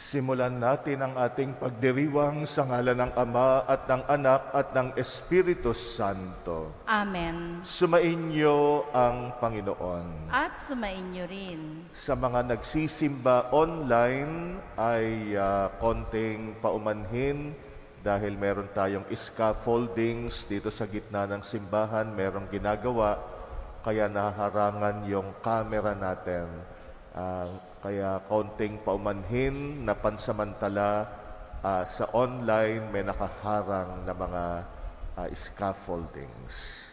Simulan natin ang ating pagdiriwang sa ngalan ng Ama at ng Anak at ng Espiritu Santo. Amen. Sumainyo ang Panginoon. At sumainyo rin. Sa mga nagsisimba online ay konting paumanhin dahil meron tayong scaffoldings dito sa gitna ng simbahan, merong ginagawa, kaya naharangan yung camera natin. Kaya konting paumanhin na pansamantala sa online may nakaharang na mga scaffoldings.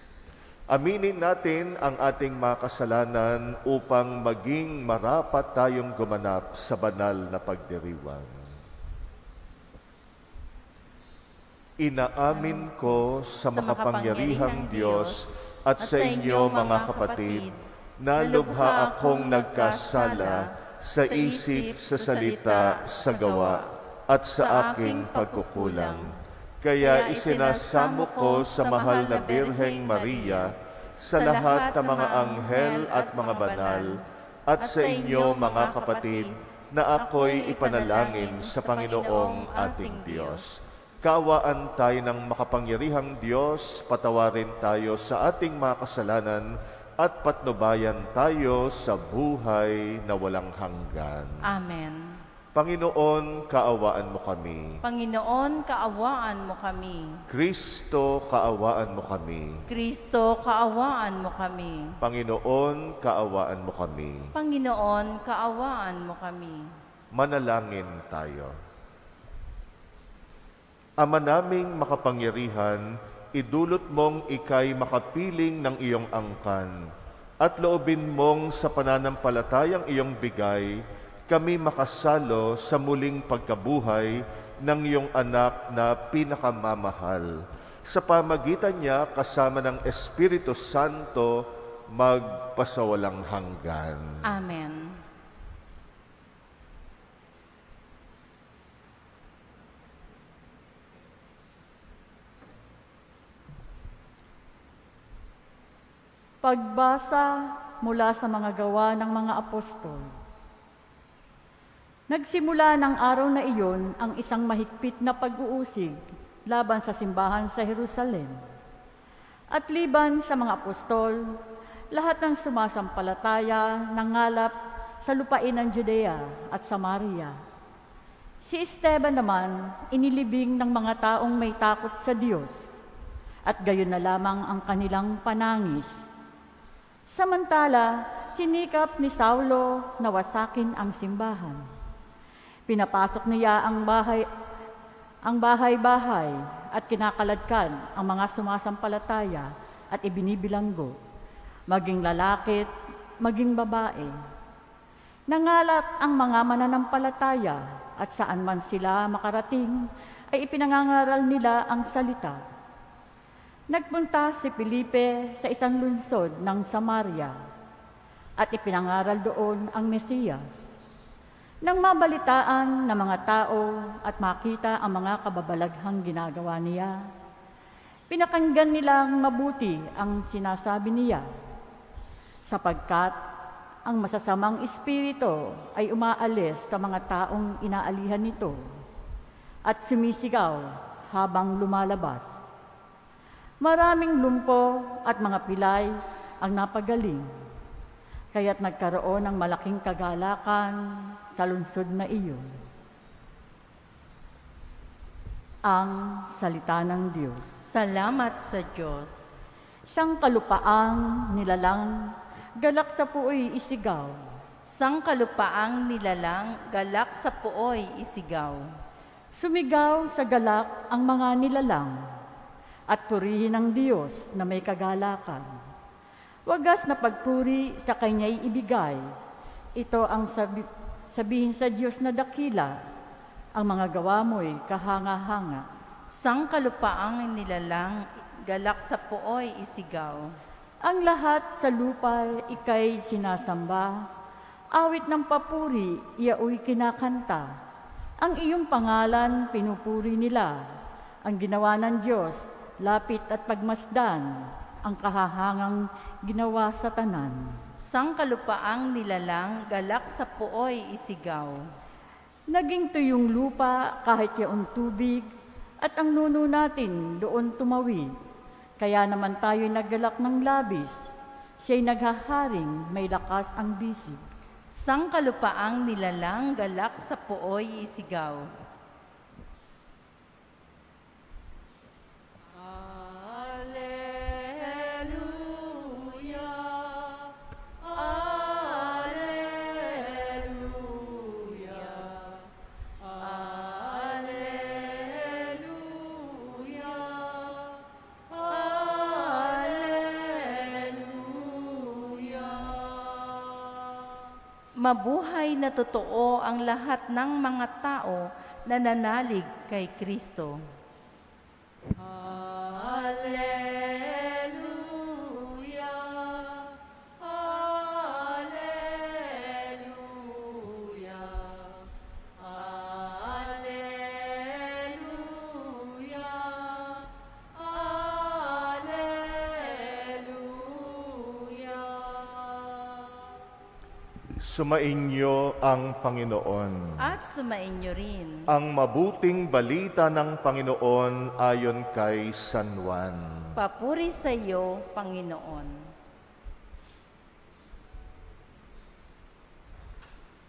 Aminin natin ang ating mga kasalanan upang maging marapat tayong gumanap sa banal na pagdiriwang. Inaamin ko sa makapangyarihang Diyos at sa inyo mga kapatid, na lubha akong nagkasala sa isip, sa salita, sa gawa, at sa aking pagkukulang. Kaya isinasamo ko sa mahal na Birheng Maria, sa lahat ng mga anghel at mga banal, at sa inyo mga kapatid, na ako'y ipanalangin sa Panginoong ating Diyos. Kaawaan tayo ng makapangyarihang Diyos, patawarin tayo sa ating mga kasalanan, at patnubayan tayo sa buhay na walang hanggan. Amen. Panginoon, kaawaan mo kami. Panginoon, kaawaan mo kami. Kristo, kaawaan mo kami. Kristo, kaawaan mo kami. Panginoon, kaawaan mo kami. Panginoon, kaawaan mo kami. Manalangin tayo. Ama naming makapangyarihan, idulot mong ika'y makapiling ng iyong angkan, at loobin mong sa pananampalatayang iyong bigay, kami makasalo sa muling pagkabuhay ng iyong anak na pinakamamahal. Sa pamagitan niya, kasama ng Espiritu Santo, magpasawalang hanggan. Amen. Pagbasa mula sa mga gawa ng mga apostol. Nagsimula ng araw na iyon ang isang mahigpit na pag-uusig laban sa simbahan sa Jerusalem. At liban sa mga apostol, lahat ng sumasampalataya nangalap sa lupain ng Judea at Samaria. Si Esteban naman inilibing ng mga taong may takot sa Diyos, at gayon na lamang ang kanilang panangis. Samantala, sinikap ni Saulo na wasakin ang simbahan. Pinapasok niya ang bahay-bahay at kinakaladkad ang mga sumasampalataya at ibinibilanggo, maging lalaki, maging babae. Nangalat ang mga mananampalataya at saan man sila makarating ay ipinangangaral nila ang salita. Nagpunta si Felipe sa isang lungsod ng Samaria at ipinangaral doon ang Mesiyas. Nang mabalitaan ng mga tao at makita ang mga kababalaghang ginagawa niya, pinakinggan nilang mabuti ang sinasabi niya, sapagkat ang masasamang espiritu ay umaalis sa mga taong inaalihan nito at sumisigaw habang lumalabas. Maraming lumpo at mga pilay ang napagaling, kaya't nagkaroon ng malaking kagalakan sa lungsod na iyon. Ang salita ng Diyos. Salamat sa Diyos. Sang kalupaang nilalang, galak sa puoy isigaw. Sang kalupaang nilalang, galak sa puoy isigaw. Sumigaw sa galak ang mga nilalang, at purihin ng Diyos na may kagalakan. Wagas na pagpuri sa Kanya'y ibigay. Ito ang sabihin sa Diyos na dakila, ang mga gawa mo'y kahanga-hanga. Sang kalupaang nilalang, galak sa puoy isigaw. Ang lahat sa lupa ika'y sinasamba, awit ng papuri, iyaoy kinakanta. Ang iyong pangalan pinupuri nila, ang ginawa ng Diyos, lapit at pagmasdan, ang kahahangang ginawa sa tanan. Sang kalupaang nilalang, galak sa puoy isigaw. Naging tuyong lupa kahit yaong tubig, at ang nuno natin doon tumawid. Kaya naman tayo'y naggalak ng labis, siya'y naghaharing may lakas ang bisig. Sangkalupaang nilalang galak sa pooy isigaw. Mabuhay na totoo ang lahat ng mga tao na nanalig kay Kristo. Hallelujah! Hallelujah! Hallelujah! Sumainyo ang Panginoon. At sumainyo rin. Ang mabuting balita ng Panginoon ayon kay San Juan. Papuri sa iyo, Panginoon.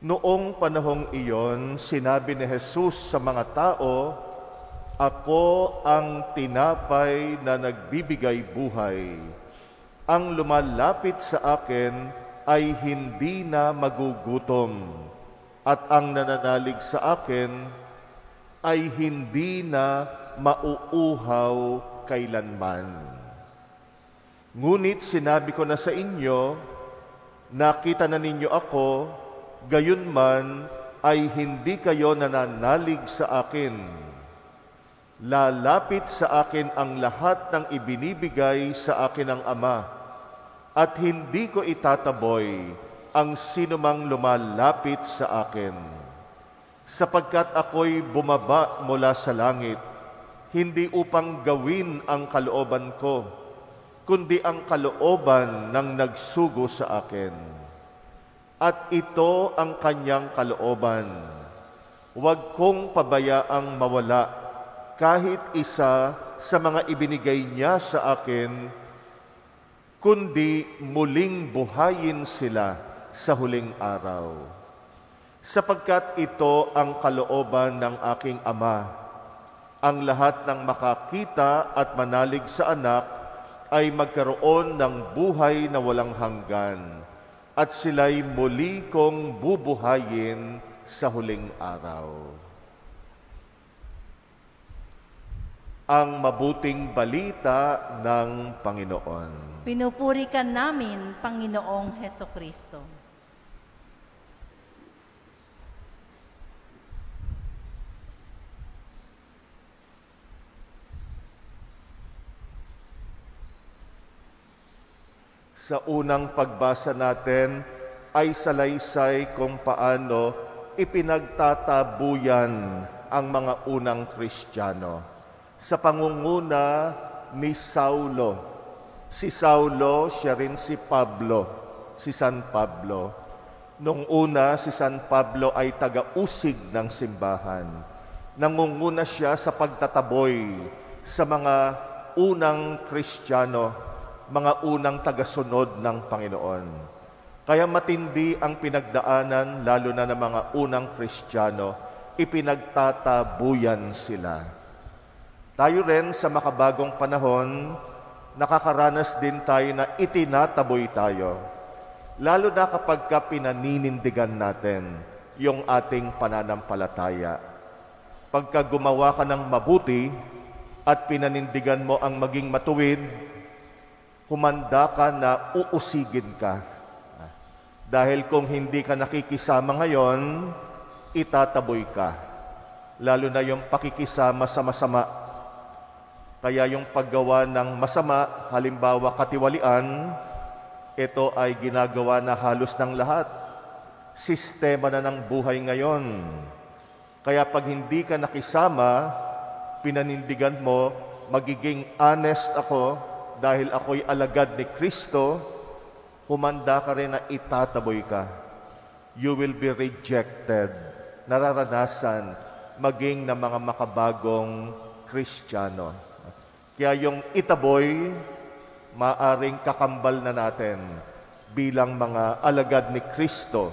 Noong panahong iyon, sinabi ni Jesus sa mga tao, "Ako ang tinapay na nagbibigay buhay. Ang lumalapit sa akin ay hindi na magugutom, at ang nananalig sa akin ay hindi na mauuhaw kailanman. Ngunit sinabi ko na sa inyo, nakita na ninyo ako, gayunman ay hindi kayo nananalig sa akin. Lalapit sa akin ang lahat ng ibinibigay sa akin ng Ama, at hindi ko itataboy ang sinumang lumalapit sa akin. Sapagkat ako'y bumaba mula sa langit, hindi upang gawin ang kalooban ko, kundi ang kalooban ng nagsugo sa akin. At ito ang kanyang kalooban. Huwag kong pabayaang mawala kahit isa sa mga ibinigay niya sa akin, kundi muling buhayin sila sa huling araw. Sapagkat ito ang kalooban ng aking Ama, ang lahat ng makakita at manalig sa anak ay magkaroon ng buhay na walang hanggan, at sila'y muli kong bubuhayin sa huling araw." Ang mabuting balita ng Panginoon. Pinupuri ka namin, Panginoong Hesukristo. Sa unang pagbasa natin ay salaysay kung paano ipinagtatabuyan ang mga unang Kristiyano sa pangunguna ni Saulo. Si Saulo, siya rin si Pablo, si San Pablo. Noong una, si San Pablo ay taga-usig ng simbahan. Nangunguna siya sa pagtataboy sa mga unang Kristiyano, mga unang tagasunod ng Panginoon. Kaya matindi ang pinagdaanan, lalo na ng mga unang Kristiyano, ipinagtatabuyan sila. Tayo rin sa makabagong panahon, nakakaranas din tayo na itinataboy tayo. Lalo na kapag pinaninindigan natin yung ating pananampalataya. Pagka gumawa ka ng mabuti at pinanindigan mo ang maging matuwid, humanda ka na uusigin ka. Dahil kung hindi ka nakikisama ngayon, itataboy ka. Lalo na yung pakikisama sa masama. Kaya yung paggawa ng masama, halimbawa katiwalian, ito ay ginagawa na halos ng lahat. Sistema na ng buhay ngayon. Kaya pag hindi ka nakisama, pinanindigan mo, magiging honest ako dahil ako'y alagad ni Kristo, humanda ka rin na itataboy ka. You will be rejected. nararanasan maging ng mga makabagong Kristiyano. Kaya yung itaboy, maaring kakambal na natin bilang mga alagad ni Kristo,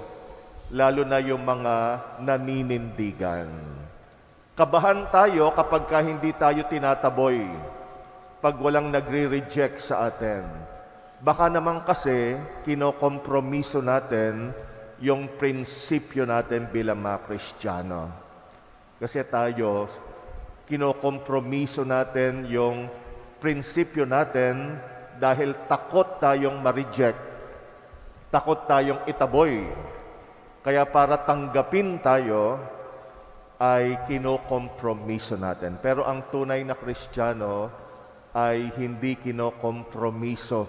lalo na yung mga naninindigan. Kabahan tayo kapag hindi tayo tinataboy, pag walang nagre-reject sa atin. Baka naman kasi kinokompromiso natin yung prinsipyo natin bilang mga Kristiyano. Kasi tayo, kinokompromiso natin yung prinsipyo natin dahil takot tayong ma-reject, takot tayong itaboy. Kaya para tanggapin tayo, ay kinokompromiso natin. Pero ang tunay na Kristiyano ay hindi kinokompromiso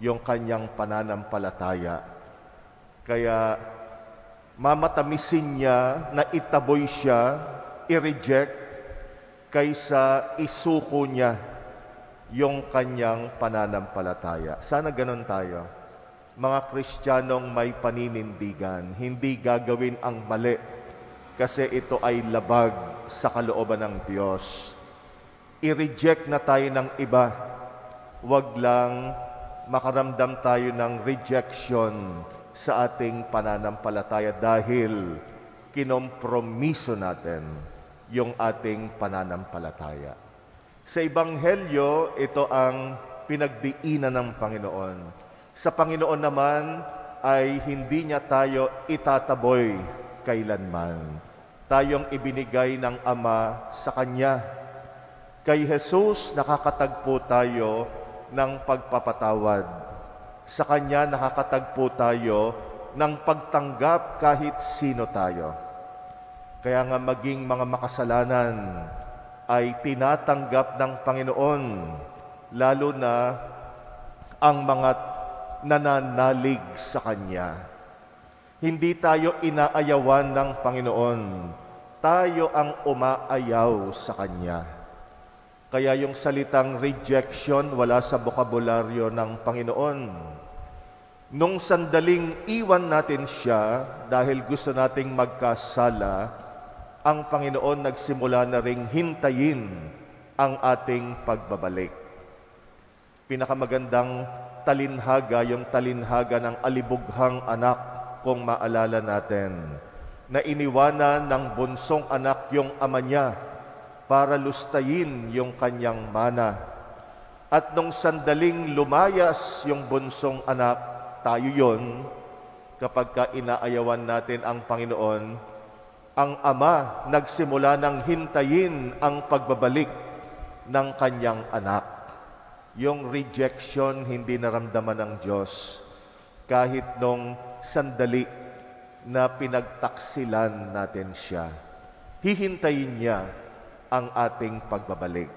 yung kanyang pananampalataya. Kaya mamatamisin niya na itaboy siya, i-reject, kaysa isuko niya yung kanyang pananampalataya. Sana ganun tayo. Mga Kristiyanong may paninindigan, hindi gagawin ang mali kasi ito ay labag sa kalooban ng Diyos. I-reject na tayo ng iba. Huwag lang makaramdam tayo ng rejection sa ating pananampalataya dahil kinompromiso natin yung ating pananampalataya. Sa Ebanghelyo, ito ang pinagdiinan ng Panginoon. Sa Panginoon naman ay hindi niya tayo itataboy kailanman. Tayong ibinigay ng Ama sa Kanya. Kay Jesus, nakakatagpo tayo ng pagpapatawad. Sa Kanya, nakakatagpo tayo ng pagtanggap kahit sino tayo. Kaya nga maging mga makasalanan ay tinatanggap ng Panginoon, lalo na ang mga nananalig sa Kanya. Hindi tayo inaayawan ng Panginoon. Tayo ang umaayaw sa Kanya. Kaya yung salitang rejection wala sa bokabularyo ng Panginoon. Nung sandaling iwan natin siya dahil gusto nating magkasala, ang Panginoon nagsimula na ring hintayin ang ating pagbabalik. Pinakamagandang talinhaga, yung talinhaga ng alibughang anak, kung maalala natin, na iniwanan ng bunsong anak yung ama niya para lustayin yung kanyang mana. At nung sandaling lumayas yung bunsong anak, tayo yon, kapag ka inaayawan natin ang Panginoon, ang ama nagsimula ng hintayin ang pagbabalik ng kanyang anak. Yung rejection hindi naramdaman ng Diyos kahit nung sandali na pinagtaksilan natin siya. Hihintayin niya ang ating pagbabalik.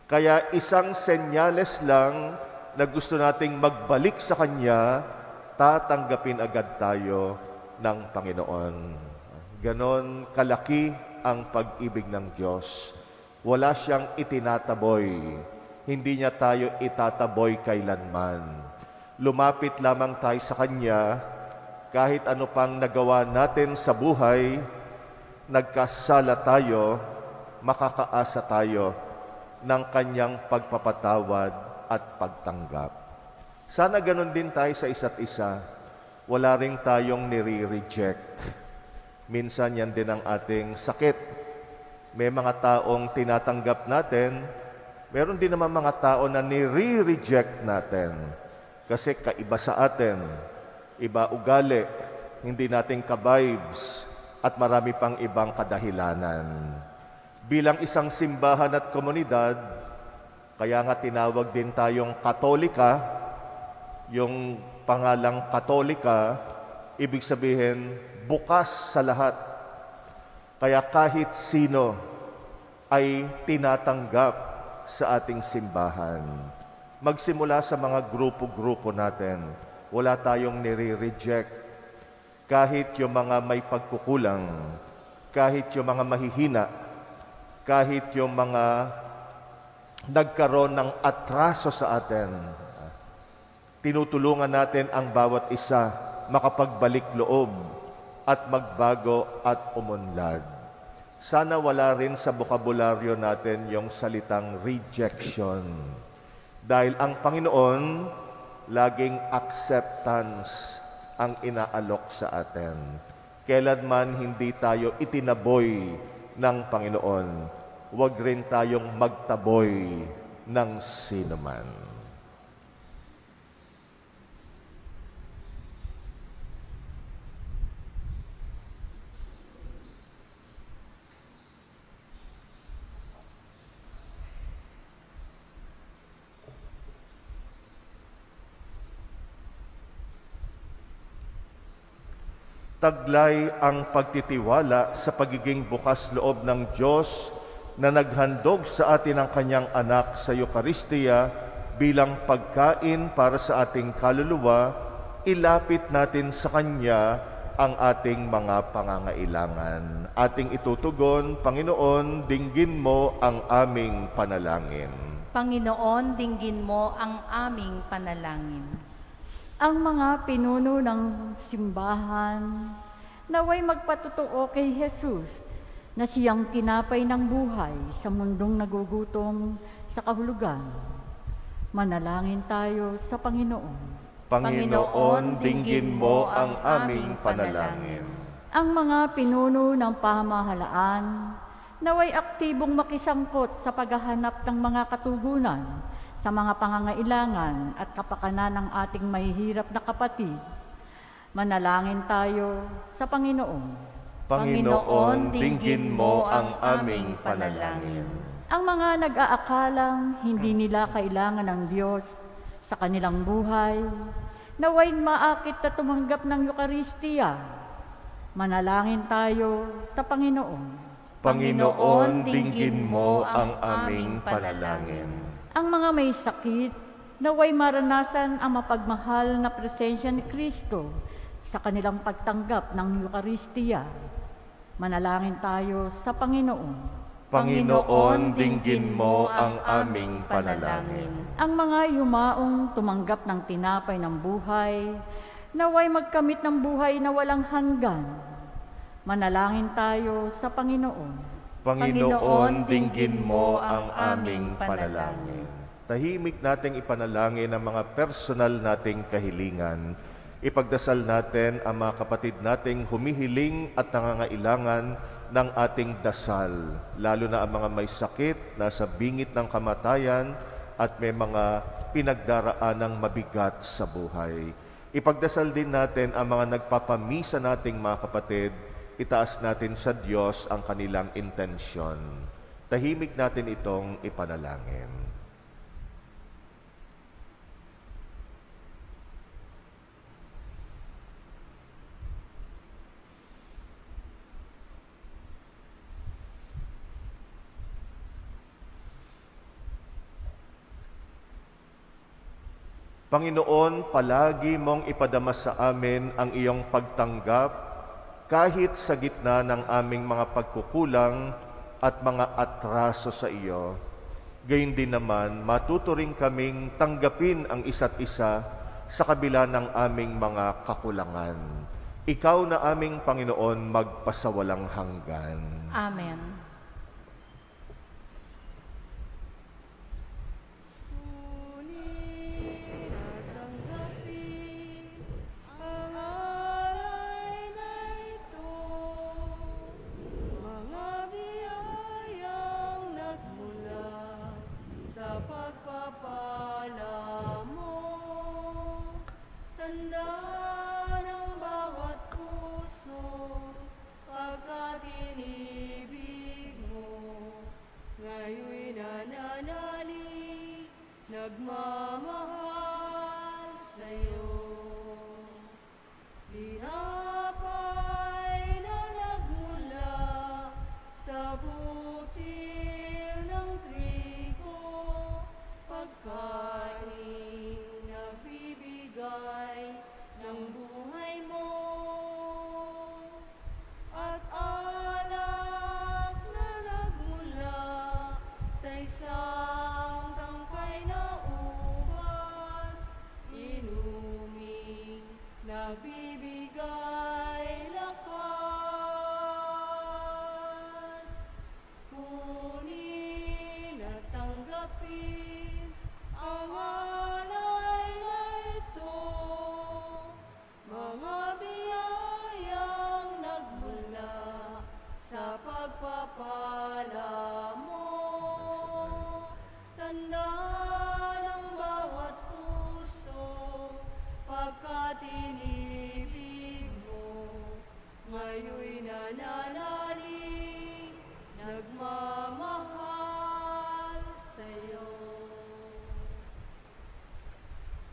Kaya isang senyales lang na gusto nating magbalik sa Kanya, tatanggapin agad tayo ng Panginoon. Ganon kalaki ang pag-ibig ng Diyos. Wala siyang itinataboy. Hindi niya tayo itataboy kailanman. Lumapit lamang tayo sa Kanya, kahit ano pang nagawa natin sa buhay, nagkasala tayo, makakaasa tayo ng Kanyang pagpapatawad at pagtanggap. Sana ganun din tayo sa isa't isa. Wala rin tayong nire-reject. Minsan yan din ang ating sakit. May mga taong tinatanggap natin, meron din naman mga tao na nire-reject natin. Kasi kaiba sa atin, iba ugali, hindi natin ka-vibes, at marami pang ibang kadahilanan. Bilang isang simbahan at komunidad, kaya nga tinawag din tayong Katolika, yung pangalang Katolika, ibig sabihin, bukas sa lahat. Kaya kahit sino ay tinatanggap sa ating simbahan. Magsimula sa mga grupo-grupo natin. Wala tayong nire-reject. Kahit yung mga may pagkukulang, kahit yung mga mahihina, kahit yung mga nagkaroon ng atraso sa atin, tinutulungan natin ang bawat isa makapagbalik loob at magbago at umunlad. Sana wala rin sa bokabularyo natin yung salitang rejection. Dahil ang Panginoon, laging acceptance ang inaalok sa atin. Kailanman hindi tayo itinaboy ng Panginoon. Huwag rin tayong magtaboy ng sinuman. Taglay ang pagtitiwala sa pagiging bukas loob ng Diyos na naghandog sa atin ang Kanyang anak sa Eucharistia bilang pagkain para sa ating kaluluwa. Ilapit natin sa Kanya ang ating mga pangangailangan. Ating itutugon, Panginoon, dinggin mo ang aming panalangin. Panginoon, dinggin mo ang aming panalangin. Ang mga pinuno ng simbahan naway magpatotoo kay Jesus na siyang tinapay ng buhay sa mundong nagugutom sa kahulugan. Manalangin tayo sa Panginoon. Panginoon, dinggin mo ang aming panalangin. Ang mga pinuno ng pamahalaan naway aktibong makisangkot sa paghahanap ng mga katugunan sa mga pangangailangan at kapakanan ng ating mahihirap na kapatid. Manalangin tayo sa Panginoon. Panginoon, dinggin mo ang aming panalangin. Ang mga nag-aakalang hindi nila kailangan ng Diyos sa kanilang buhay, naway maakit na tumanggap ng Eucharistia. Manalangin tayo sa Panginoon. Panginoon, dinggin mo ang aming panalangin. Ang mga may sakit, naway maranasan ang mapagmahal na presensya ni Kristo sa kanilang pagtanggap ng Eucharistia. Manalangin tayo sa Panginoon. Panginoon, dinggin mo ang aming panalangin. Ang mga yumaong tumanggap ng tinapay ng buhay, naway magkamit ng buhay na walang hanggan. Manalangin tayo sa Panginoon. Panginoon, dinggin mo ang aming panalangin. Tahimik nating ipanalangin ang mga personal nating kahilingan. Ipagdasal natin ang mga kapatid nating humihiling at nangangailangan ng ating dasal, lalo na ang mga may sakit, nasa bingit ng kamatayan, at may mga pinagdaraanang mabigat sa buhay. Ipagdasal din natin ang mga nagpapamisa nating mga kapatid. Itaas natin sa Diyos ang kanilang intensyon. Tahimik natin itong ipanalangin. Panginoon, palagi mong ipadama sa amin ang iyong pagtanggap kahit sa gitna ng aming mga pagkukulang at mga atraso sa iyo. Gayon din naman, matuto rin kaming tanggapin ang isa't isa sa kabila ng aming mga kakulangan. Ikaw na aming Panginoon, magpasawalang hanggan. Amen. Nagmamahal sa'yo, tinapay na nagmula sa butil ng trigo, pagkain nagbibigay ng buhay mo, at alak na nagmula sa isang tangkay na nagbibigay lakas. wakas. Kunin at tanggapin ang alay na ito, mga biyayang nagmula sa pagpapala mo. Tanda ng bawat puso pagkat inibig mo, ngayon'y nananalig, nagmamahal sa'yo.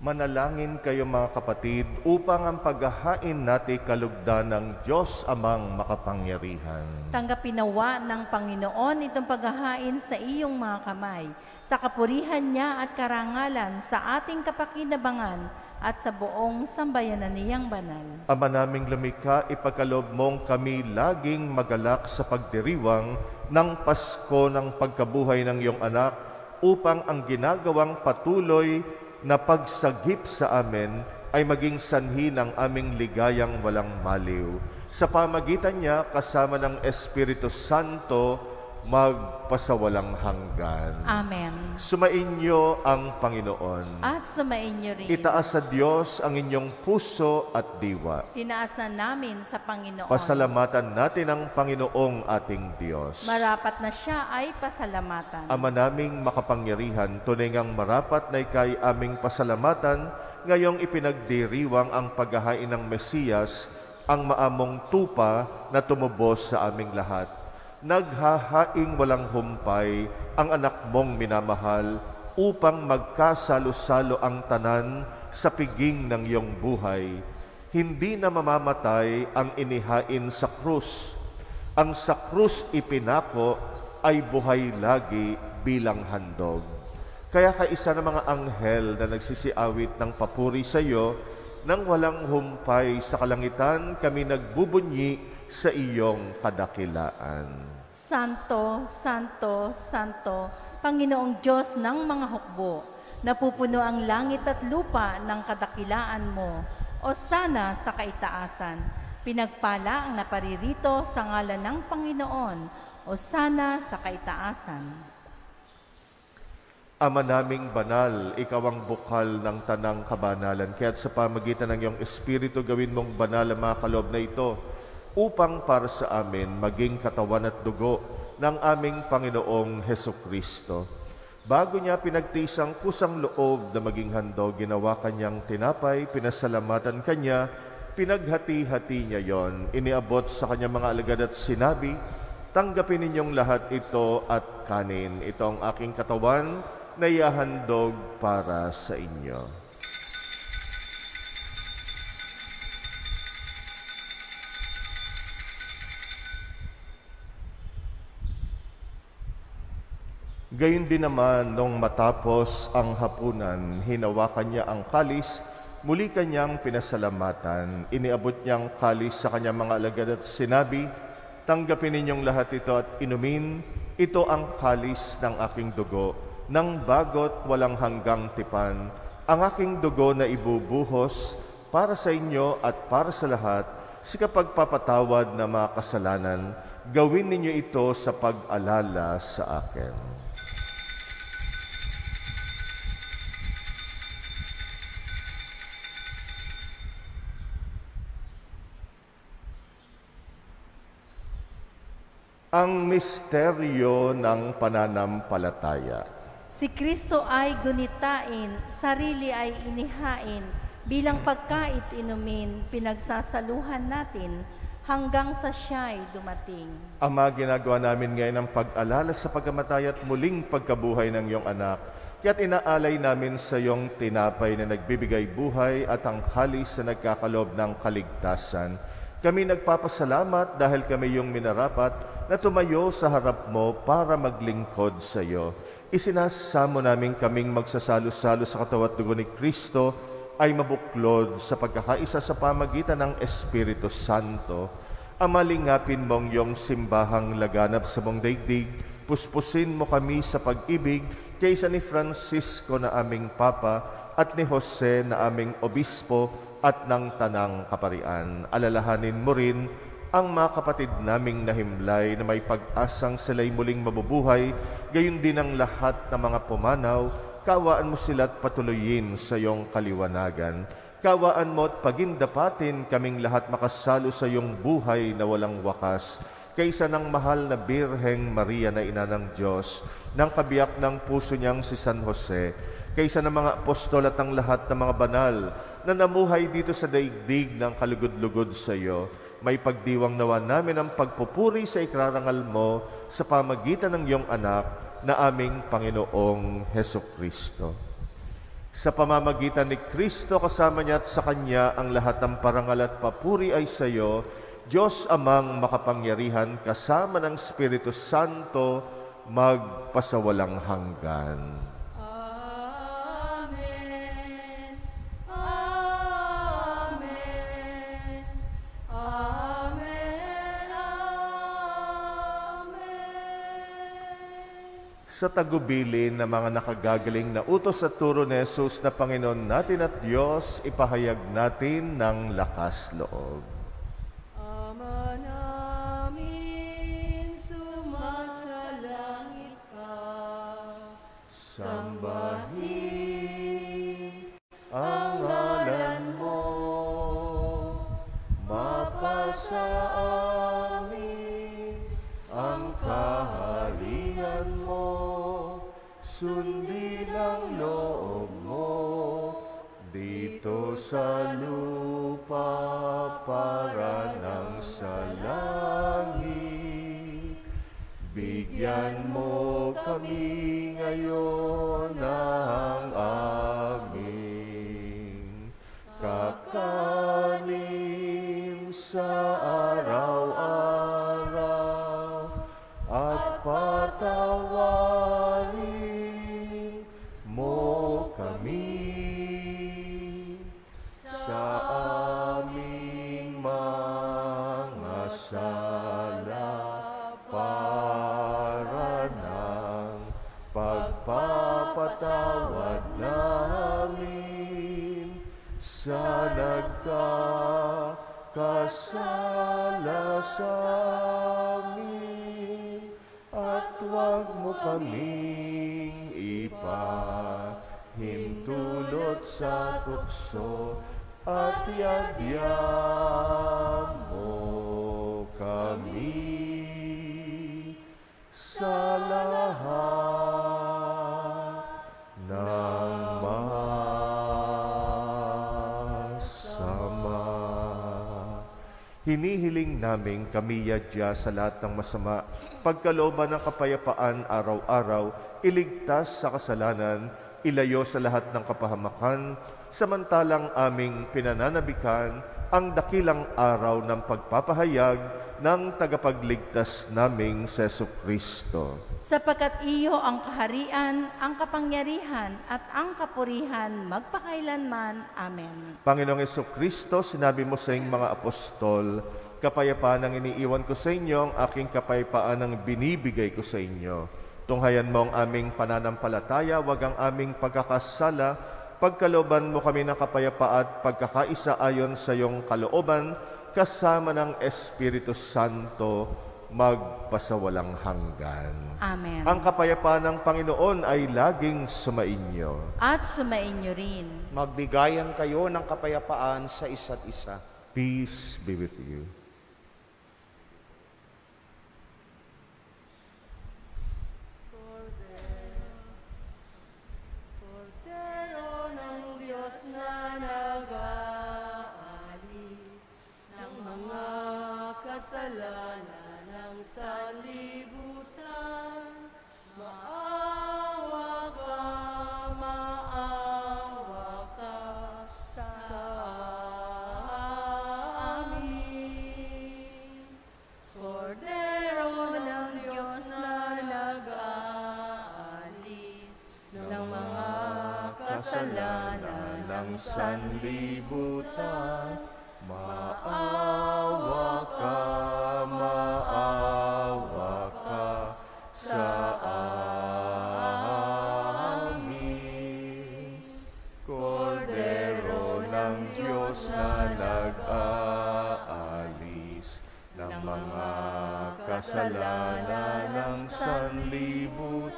Manalangin kayo mga kapatid upang ang paghahain natin kalugdan ng Diyos Amang makapangyarihan. Tanggapin nawa ng Panginoon itong paghahain sa iyong mga kamay, sa kapurihan niya at karangalan sa ating kapakinabangan at sa buong sambayanan niyang banal. Ama naming lumikha, ipagkaloob mong kami laging magalak sa pagdiriwang ng Pasko ng pagkabuhay ng iyong anak, upang ang ginagawang patuloy na pagsagip sa amin ay maging sanhi ng aming ligayang walang maliw. Sa pamagitan niya, kasama ng Espiritu Santo, magpasawalang hanggan. Amen. Sumainyo ang Panginoon. At sumainyo rin. Itaas sa Diyos ang inyong puso at diwa. Tinaas na namin sa Panginoon. Pasalamatan natin ang Panginoong ating Diyos. Marapat na siya ay pasalamatan. Ama naming makapangyarihan, tunay ngang marapat na ikay aming pasalamatan, ngayong ipinagdiriwang ang paghahain ng Mesiyas, ang maamong tupa na tumubos sa aming lahat. Naghahaing walang humpay ang anak mong minamahal, upang magkasalo-salo ang tanan sa piging ng iyong buhay. Hindi na mamamatay ang inihain sa krus. Ang sa krus ipinako ay buhay lagi bilang handog. Kaya kaisa ng mga anghel na nagsisiawit ng papuri sa iyo, nang walang humpay sa kalangitan, kami nagbubunyi sa iyong kadakilaan. Santo, Santo, Santo, Panginoong Diyos ng mga hukbo, napupuno ang langit at lupa ng kadakilaan mo. Hosana sa kaitaasan, pinagpala ang naparirito sa ngalan ng Panginoon. Hosana sa kaitaasan. Ama naming banal, ikaw ang bukal ng tanang kabanalan, kaya't sa pamagitan ng iyong Espiritu gawin mong banal ang mga kaloob na ito, upang para sa amin maging katawan at dugo ng aming Panginoong Hesukristo. Bago niya pinagtisang kusang loob na maging handog, ginawa kanyang tinapay, pinasalamatan kanya, pinaghati-hati niya yon, iniabot sa kanyang mga alagad at sinabi, tanggapin ninyong lahat ito at kanin. Ito ang aking katawan na ihahandog para sa inyo. Gayon din naman, nung matapos ang hapunan, hinawakan niya ang kalis, muli kanyang pinasalamatan. Iniabot niyang kalis sa kanyang mga alagad at sinabi, tanggapin ninyong lahat ito at inumin, ito ang kalis ng aking dugo, ng bagot walang hanggang tipan, ang aking dugo na ibubuhos para sa inyo at para sa lahat, sa kapagpapatawad na mga kasalanan. Gawin ninyo ito sa pag-alala sa akin. Ang misteryo ng pananampalataya. Si Kristo ay gunitain, sarili ay inihain, bilang pagkait inumin, pinagsasaluhan natin, hanggang sa siya'y dumating. Ama, ginagawa namin ngayon ang pag-alala sa pagkamatay at muling pagkabuhay ng iyong anak. Kaya't inaalay namin sa iyong tinapay na nagbibigay buhay at ang kalis na nagkakaloob ng kaligtasan. Kami nagpapasalamat dahil kami iyong minarapat na tumayo sa harap mo para maglingkod sa iyo. Isinasamo namin kaming magsasalo-salo sa katawan at dugo ni Kristo ay mabuklod sa pagkakaisa sa pamagitan ng Espiritu Santo. Amalingapin mong iyong simbahang laganap sa mong daigdig, puspusin mo kami sa pag-ibig kaysa ni Francisco na aming Papa at ni Jose na aming Obispo at ng Tanang Kaparian. Alalahanin mo rin ang mga kapatid naming nahimlay na may pag-asang sila'y muling mabubuhay, gayon din ang lahat ng mga pumanaw, kawaan mo sila't patuloyin sa iyong kaliwanagan. Kawaan mo at pagindapatin kaming lahat makasalo sa iyong buhay na walang wakas, kaysa ng mahal na Birheng Maria na ina ng Diyos, ng kabiyak ng puso niyang si San Jose, kaysa ng mga apostol at ang lahat ng mga banal na namuhay dito sa daigdig ng kalugod-lugod sa iyo, may pagdiwang nawa namin ang pagpupuri sa ikrarangal mo sa pamagitan ng iyong anak na aming Panginoong Hesukristo. Sa pamamagitan ni Kristo kasama niya at sa Kanya ang lahat ng parangal at papuri ay sa iyo, Diyos Amang makapangyarihan kasama ng Espiritu Santo magpasawalang hanggan. Amen. Amen. Amen. Amen. Sa tagubilin ng mga nakagagaling na utos at turo ni Jesus na Panginoon natin at Diyos, ipahayag natin ng lakas loob. Ama namin, sumasalangit ka. Sambahin ang ngalan mo, mapasa amin ang kaharian mo, sundin ang loob mo, dito sa lupa para nang sa langit. Bigyan mo kami ngayon ng aming kakanin sa araw-araw, at patawarin mo kami sa aming mga sala, para ng pagpapatawad namin sa nagkakasala sa amin, at huwag mo kaming ipahintulot sa tukso, at yadya mo kami sa lahat ng masama. Hinihiling namin kami yadya sa lahat ng masama, pagkalooban ng kapayapaan araw-araw, iligtas sa kasalanan, ilayo sa lahat ng kapahamakan, samantalang aming pinananabikan ang dakilang araw ng pagpapahayag ng tagapagligtas naming sa Jesucristo. Sapagkat iyo ang kaharian, ang kapangyarihan, at ang kapurihan magpakailanman. Amen. Panginoong Jesucristo, sinabi mo sa iyong mga apostol, kapayapaan ang iniiwan ko sa inyo, ang aking kapayapaan ang binibigay ko sa inyo. Tunghayan mo ang aming pananampalataya, wag ang aming pagkakasala, pagkalooban mo kami ng kapayapaan at pagkakaisa ayon sa iyong kalooban, kasama ng Espiritu Santo, magpasawalang hanggan. Amen. Ang kapayapaan ng Panginoon ay laging sumainyo. At sumainyo rin. Magbigayan kayo ng kapayapaan sa isa't isa. Peace be with you. Kordero ng Diyos na nag-aalis ng mga kasalanan ng sanlibutan, maawa ka sa amin. Kordero ng Diyos na nag-aalis ng mga kasalanan ng sanlibutan, maawa ka sa amin. Kordero ng Diyos na nag-aalis ng kasalanan ng sanlibutan,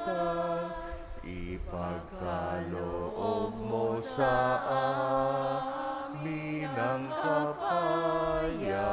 ipagkaloob mo sa amin ang kapayapaan.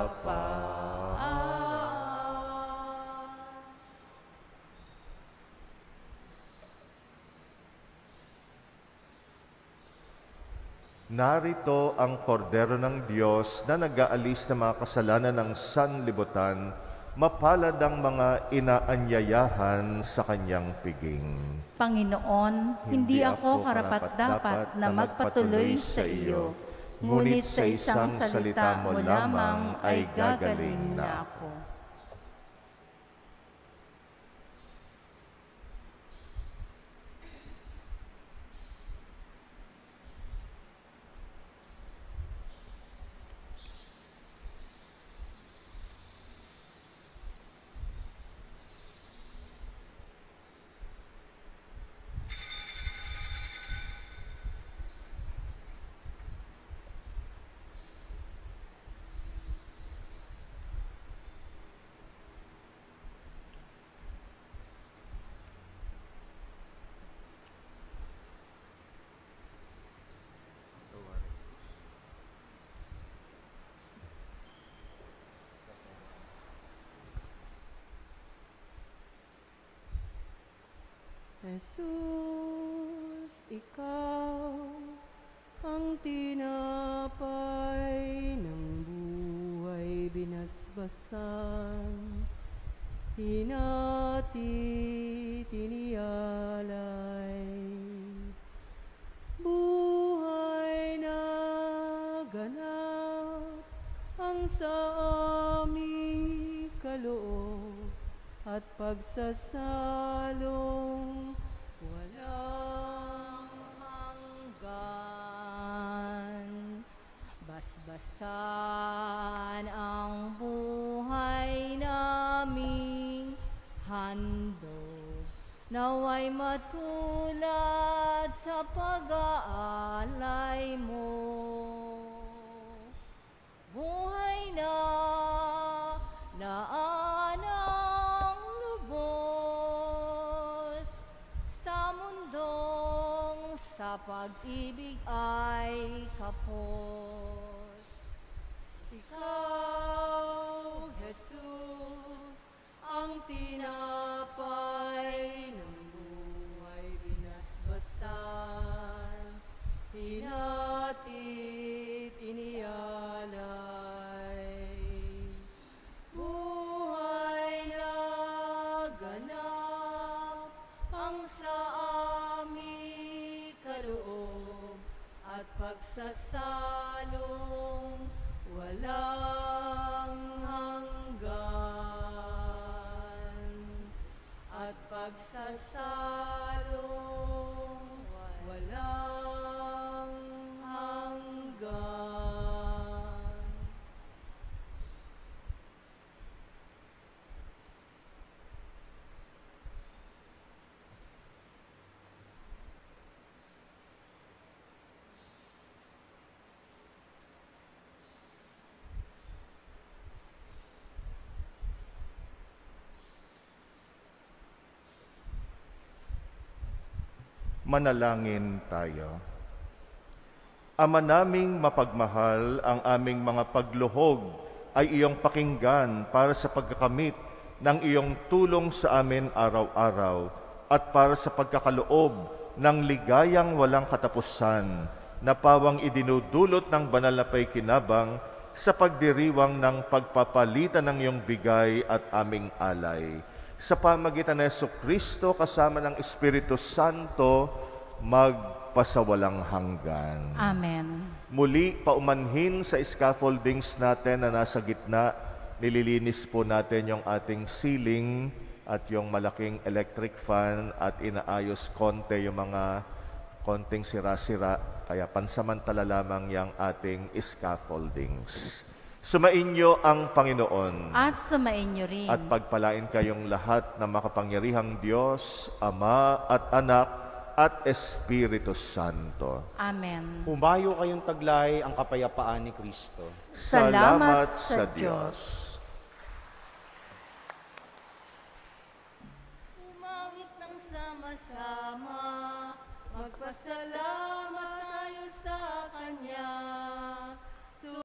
Narito ang kordero ng Diyos na nag-aalis ng mga kasalanan ng sanlibutan, mapalad ang mga inaanyayahan sa kanyang piging. Panginoon, hindi ako karapat-dapat na magpatuloy sa iyo, ngunit sa isang salita mo lamang ay gagaling na ako. Jesus, ikaw ang tinapay ng buhay binasbasan, hinati tiniyalay, buhay na ganap ang sa aming kaloob at pagsasalong walang hanggan. Basbasan ang buhay naming handog, naway matulad sa pag-aalay mo. Buhay na naanang lubos sa mundong sa pag-ibig ay kapos. Ikaw, Jesus, ang tinapay ng buhay binasbasan, hinati tiniyalay, buhay na ganap ang sa aming kaloob at pagsasalong walang hanggan, at pagsasalong walang hanggan. Manalangin tayo. Ama naming mapagmahal, ang aming mga pagluhog ay iyong pakinggan para sa pagkakamit ng iyong tulong sa amin araw-araw at para sa pagkakaloob ng ligayang walang katapusan na pawang idinudulot ng banal na paikinabang sa pagdiriwang ng pagpapalitan ng iyong bigay at aming alay. Sa pamagitan ng Jesucristo kasama ng Espiritu Santo, magpasawalang hanggan. Amen. Muli, paumanhin sa scaffoldings natin na nasa gitna, nililinis po natin yung ating ceiling at yung malaking electric fan at inaayos konti yung mga konting sira-sira, kaya pansamantala lamang yung ating scaffoldings. Sumainyo ang Panginoon. At sumainyo rin. At pagpalain kayong lahat ng makapangyarihang Diyos, Ama at Anak at Espiritu Santo. Amen. Humayo kayong taglay ang kapayapaan ni Kristo. Salamat sa Diyos. sama-sama magpasalamat